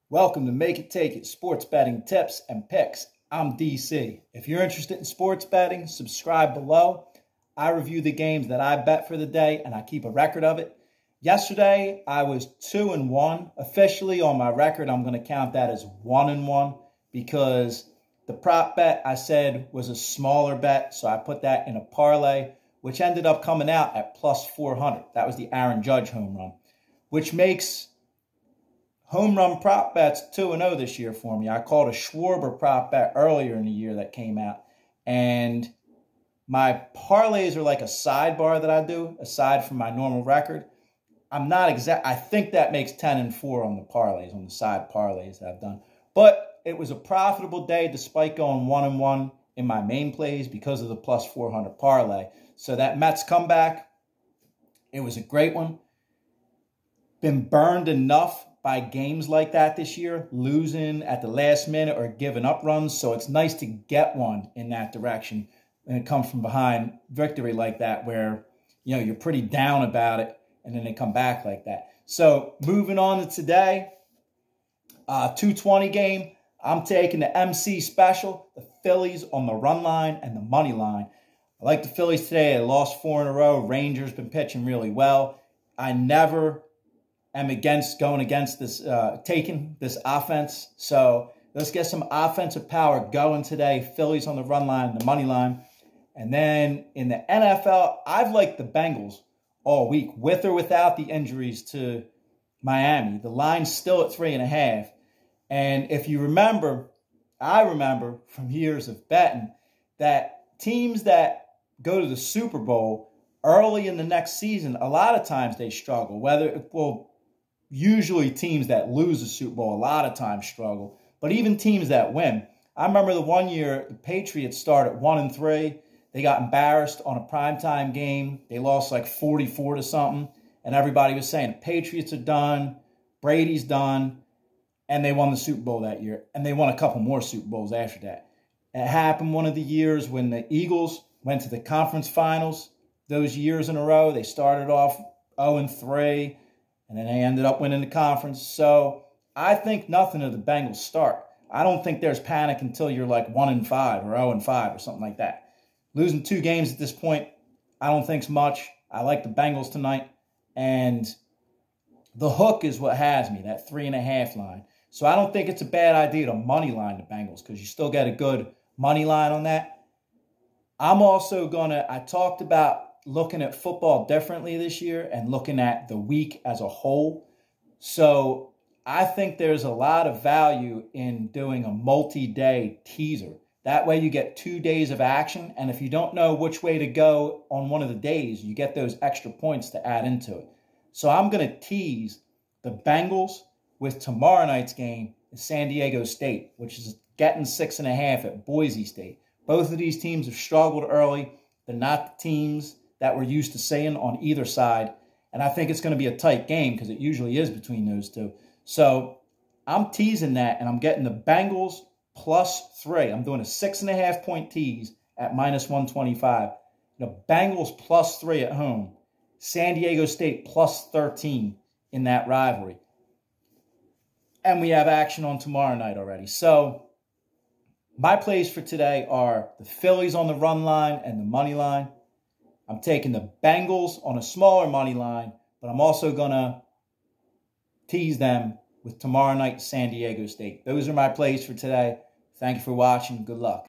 Welcome to Make It Take It Sports Betting Tips and Picks. I'm DC. If you're interested in sports betting, subscribe below. I review the games that I bet for the day and I keep a record of it. Yesterday, I was 2-1. Officially on my record, I'm going to count that as 1-1 because the prop bet I said was a smaller bet, so I put that in a parlay, which ended up coming out at plus 400. That was the Aaron Judge home run, which makes home run prop bets 2-0 this year for me. I called a Schwarber prop bet earlier in the year that came out. And my parlays are like a sidebar that I do, aside from my normal record. I'm not exact. I think that makes 10-4 on the parlays, on the side parlays that I've done. But it was a profitable day despite going 1-1 in my main plays because of the plus 400 parlay. So that Mets comeback, it was a great one. Been burned enough by games like that this year, losing at the last minute or giving up runs. So it's nice to get one in that direction and it comes from behind victory like that where, you know, you're pretty down about it and then they come back like that. So moving on to today, 220 game. I'm taking the MC special, the Phillies on the run line and the money line. I like the Phillies today. They lost 4 in a row. Rangers been pitching really well. I never am going against this, taking this offense. So let's get some offensive power going today. Phillies on the run line, the money line. And then in the NFL, I've liked the Bengals all week, with or without the injuries to Miami. The line's still at 3.5. And if you remember, I remember from years of betting that teams that go to the Super Bowl early in the next season, a lot of times they struggle. Usually teams that lose the Super Bowl a lot of times struggle, but even teams that win. I remember the one year the Patriots started 1-3. They got embarrassed on a primetime game. They lost like 44 to something, and everybody was saying the Patriots are done, Brady's done, and they won the Super Bowl that year, and they won a couple more Super Bowls after that. It happened one of the years when the Eagles went to the conference finals. Those years in a row, they started off 0-3. And then they ended up winning the conference. So I think nothing of the Bengals start. I don't think there's panic until you're like 1-5 or 0-5 or something like that. Losing 2 games at this point, I don't think's much. I like the Bengals tonight. And the hook is what has me, that 3.5 line. So I don't think it's a bad idea to money line the Bengals because you still get a good money line on that. I'm also I talked about looking at football differently this year and looking at the week as a whole. So I think there's a lot of value in doing a multi-day teaser. That way you get 2 days of action. And if you don't know which way to go on one of the days, you get those extra points to add into it. So I'm going to tease the Bengals with tomorrow night's game in San Diego State, which is getting 6.5 at Boise State. Both of these teams have struggled early. They're not the teams that we're used to seeing on either side. And I think it's going to be a tight game because it usually is between those two. So I'm teasing that, and I'm getting the Bengals +3. I'm doing a 6.5 point tease at -125. The Bengals +3 at home. San Diego State +13 in that rivalry. And we have action on tomorrow night already. So my plays for today are the Phillies on the run line and the money line. I'm taking the Bengals on a smaller money line, but I'm also going to tease them with tomorrow night San Diego State. Those are my plays for today. Thank you for watching. Good luck.